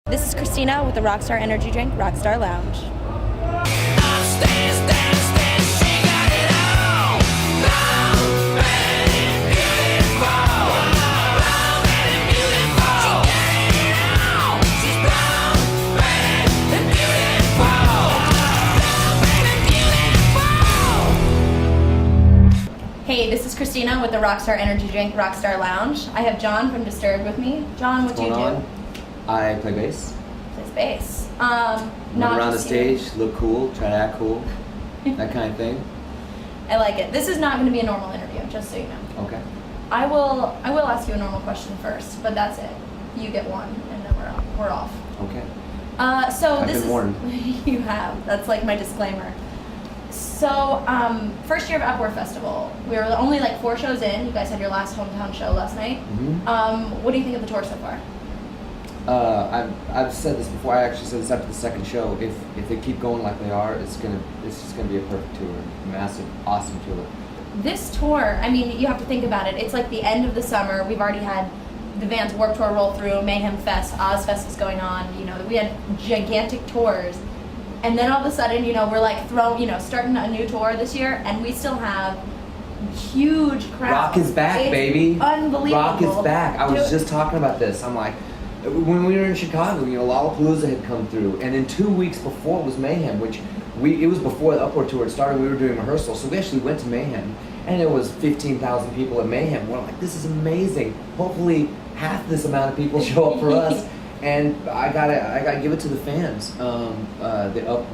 This is Christina with the Rockstar Energy Drink, Rockstar Lounge. Hey, this is Christina with the Rockstar Energy Drink, Rockstar Lounge. I have John from Disturbed with me. John, what do you do? I play bass. Plays bass. Run around the stage, look cool, try to act cool, that kind of thing. I like it. This is not going to be a normal interview, just so you know. Okay. I will ask you a normal question first, but that's it. You get one, and then we're off. Okay. So I've this been warned. You have. That's like my disclaimer. So, first year of Upward Festival. We were only like 4 shows in. You guys had your last hometown show last night. Mm-hmm. What do you think of the tour so far? I've said this before. I actually said this after the second show. If they keep going like they are, it's just gonna be a perfect tour. Massive, awesome tour. This tour, I mean, you have to think about it. It's like the end of the summer. We've already had the Vans Warped Tour roll through, Mayhem Fest, Ozfest is going on. You know, we had gigantic tours. And then all of a sudden, you know, we're like starting a new tour this year, and we still have huge crowds. Rock is back, it's baby. Unbelievable. Rock is back. I was just talking about this. I'm like, when we were in Chicago, you know, Lollapalooza had come through, and then 2 weeks before was Mayhem, which it was before the Upward Tour had started. We were doing rehearsals, so we actually went to Mayhem, and there was 15,000 people at Mayhem. We're like, this is amazing. Hopefully, half this amount of people show up for us. And I gotta give it to the fans.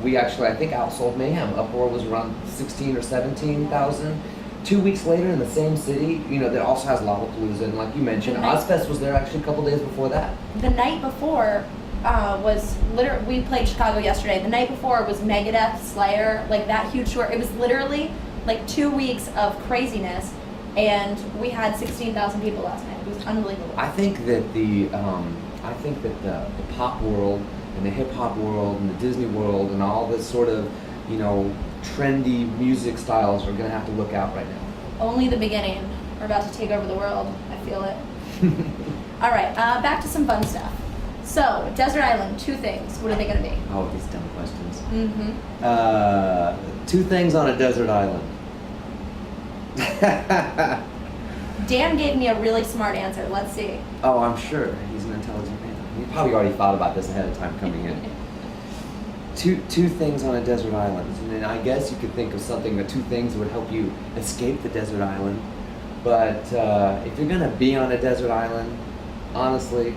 We actually, I think, outsold Mayhem. Uproar was around 16 or 17,000. 2 weeks later in the same city, you know, that also has Lollapalooza, and like you mentioned, Ozfest was there actually a couple days before that. The night before was literally, we played Chicago yesterday. The night before was Megadeth, Slayer, like that huge tour. It was literally like 2 weeks of craziness, and we had 16,000 people last night. It was unbelievable. I think that the pop world and the hip hop world and the Disney world and all this sort of, you know, trendy music styles are going to have to look out right now. Only the beginning. We're about to take over the world. I feel it. All right, back to some fun stuff. So, Desert Island, 2 things. What are they going to be? Oh, these dumb questions. Mm-hmm. 2 things on a desert island. Dan gave me a really smart answer. Let's see. Oh, I'm sure. He's an intelligent man. He probably already thought about this ahead of time coming in. Two things on a desert island. And then I guess you could think of something, that 2 things that would help you escape the desert island. But if you're going to be on a desert island, honestly,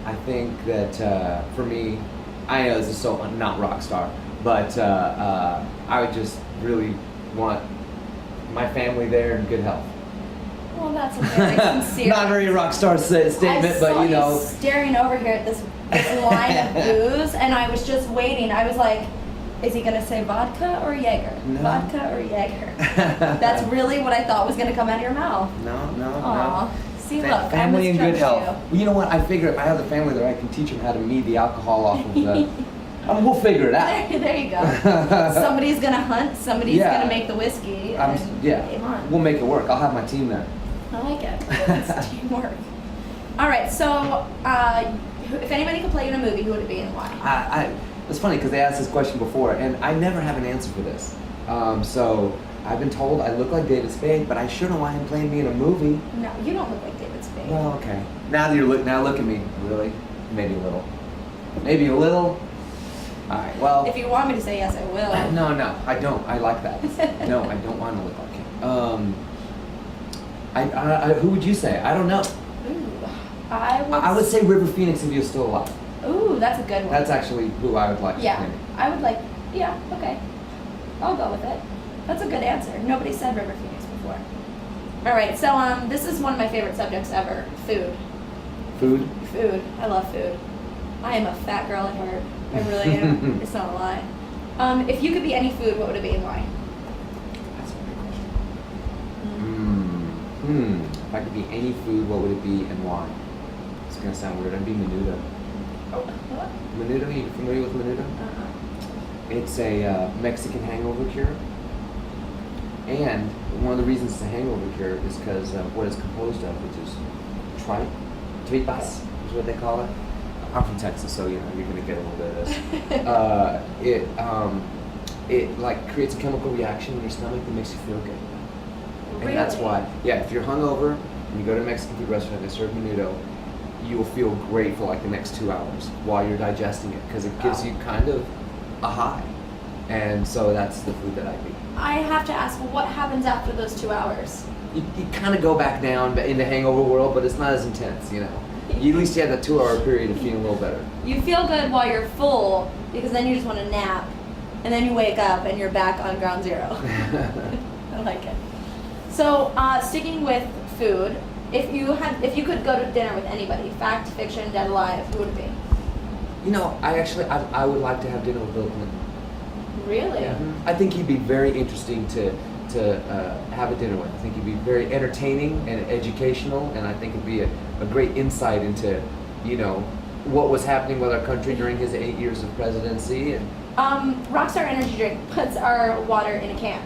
I think that for me, I know this is so not Rockstar, but I would just really want my family there in good health. Well, that's a very sincere. Not very Rockstar statement, but you know. Staring over here at this line of booze, and I was just waiting. I was like, is he gonna say vodka or Jaeger? No. Vodka or Jaeger? That's really what I thought was gonna come out of your mouth. No. See, look, family in good health. You. Well, you know what? I figure if I have the family there, I can teach them how to mead the alcohol off of the. We'll figure it out. There you go. Somebody's gonna hunt. Somebody's gonna make the whiskey. Game on. We'll make it work. I'll have my team there. I like it. It's teamwork. All right. So, if anybody could play in a movie, who would it be and why? It's funny because they asked this question before, and I never have an answer for this. So I've been told I look like David Spade, but I sure don't want him playing me in a movie. No, you don't look like David Spade. Well, okay. Now look at me. Really? Maybe a little. Maybe a little. All right. Well. If you want me to say yes, I will. No, I don't. I like that. No, I don't want to look like him. Who would you say? I don't know. Ooh, I would say River Phoenix if he was still alive. Ooh, that's a good one. That's actually who I would like to play. I would like. Yeah. Okay. I'll go with it. That's a good answer. Nobody said River Phoenix before. All right. So this is one of my favorite subjects ever. Food. Food. I love food. I am a fat girl at heart. I really am. It's not a lie. If you could be any food, what would it be and why? That's a great question. If I could be any food, what would it be and why? It's gonna sound weird. I'd be menudo. Oh, what? Menudo? Are you familiar with menudo? It's a Mexican hangover cure. And one of the reasons it's a hangover cure is because what it's composed of, which is tripas is what they call it. I'm from Texas, so you know you're gonna get a little bit of this. It like creates a chemical reaction in your stomach that makes you feel good. Really? And that's why, yeah, if you're hungover and you go to a Mexican food restaurant and they serve menudo, you will feel great for like the next 2 hours while you're digesting it because it gives you kind of a high. And so that's the food that I eat. I have to ask, what happens after those 2 hours? You kind of go back down in the hangover world, but it's not as intense, you know. You at least you have that 2 hour period of feeling a little better. You feel good while you're full because then you just want to nap, and then you wake up and you're back on ground zero. I like it. So sticking with food, if you could go to dinner with anybody, fact, fiction, dead, alive, who would it be? You know, I would like to have dinner with Bill Clinton. Really? Yeah. I think he'd be very interesting to have a dinner with. I think he'd be very entertaining and educational, and I think it'd be a great insight into, you know, what was happening with our country during his 8 years of presidency. And Rockstar energy drink puts our water in a can.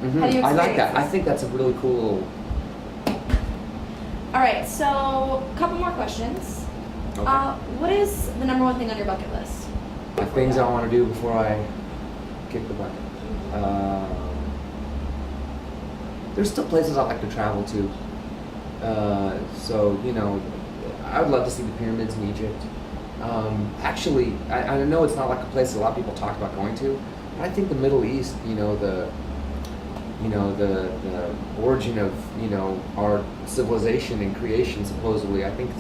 mm-hmm. How do you I like experience that. I think that's a really cool little... All right, so a couple more questions. Okay. What is the number one thing on your bucket list? The things I want to do before I kick the bucket. There's still places I'd like to travel to. So, you know, I would love to see the pyramids in Egypt. Actually, I know it's not like a place that a lot of people talk about going to, but I think the Middle East, the origin of, our civilization and creation, supposedly, I think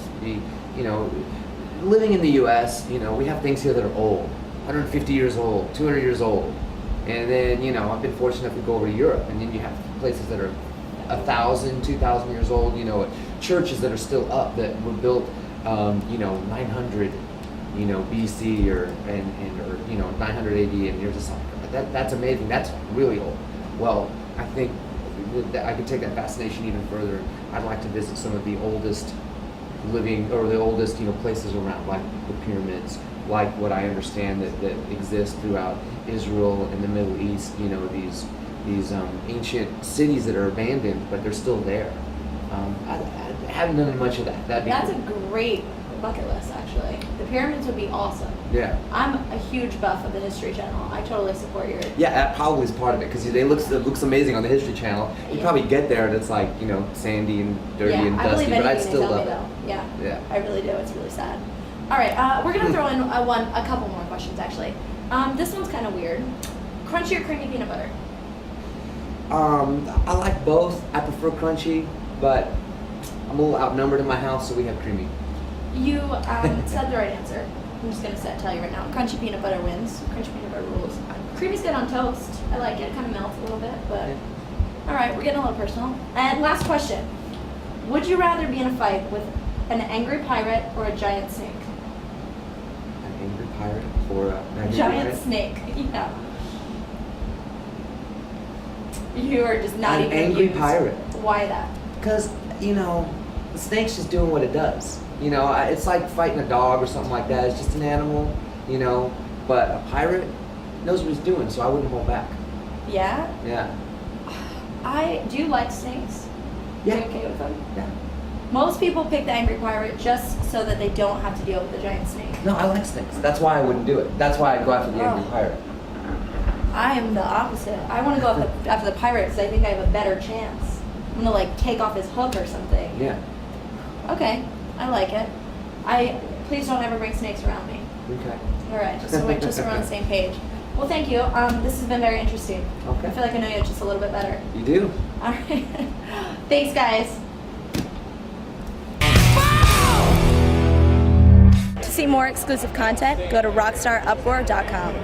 living in the U.S., we have things here that are old, 150 years old, 200 years old. And then, I've been fortunate enough to go over to Europe, and then you have places that are 1,000, 2,000 years old, churches that are still up that were built, 900, BC or 900 AD, and you're just like, that's amazing. That's really old. Well, I think that I could take that fascination even further. I'd like to visit some of the oldest living, or the oldest, places around, like the pyramids, like what I understand that exists throughout Israel and the Middle East, these ancient cities that are abandoned, but they're still there. I haven't done much of that. That's cool. a great bucket list, actually. The pyramids would be awesome. Yeah. I'm a huge buff of the History Channel. I totally support your... Yeah, that probably is part of it, because it looks amazing on the History Channel. You probably get there and it's like, sandy and dirty and dusty, but I'd still love it. Yeah, yeah, I really do. It's really sad. All right, we're going to throw in a couple more questions, actually. This one's kind of weird. Crunchy or creamy peanut butter? I like both. I prefer crunchy, but I'm a little outnumbered in my house, so we have creamy. You said the right answer. I'm just going to tell you right now. Crunchy peanut butter wins. Crunchy peanut butter rules. Creamy's good on toast. I like it. It kind of melts a little bit, but... Yeah. All right, we're getting a little personal. And last question. Would you rather be in a fight with an angry pirate or a giant snake? An angry pirate or a giant snake. Yeah. You are just not even an angry used. pirate. Why that? Because, the snake's just doing what it does. It's like fighting a dog or something like that. It's just an animal, But a pirate knows what he's doing, so I wouldn't hold back. Yeah? Yeah. Do you like snakes? Yeah. Are you okay with them? Yeah. Most people pick the angry pirate just so that they don't have to deal with the giant snake. No, I like snakes. That's why I wouldn't do it. That's why I'd go after the angry pirate. I am the opposite. I want to go after the pirate because I think I have a better chance. I'm going to take off his hook or something. Yeah. Okay. I like it. Please don't ever bring snakes around me. Okay. All right. Just so we're on the same page. Well, thank you. This has been very interesting. Okay. I feel like I know you just a little bit better. You do. All right. Thanks, guys. To see more exclusive content, go to rockstaruproar.com.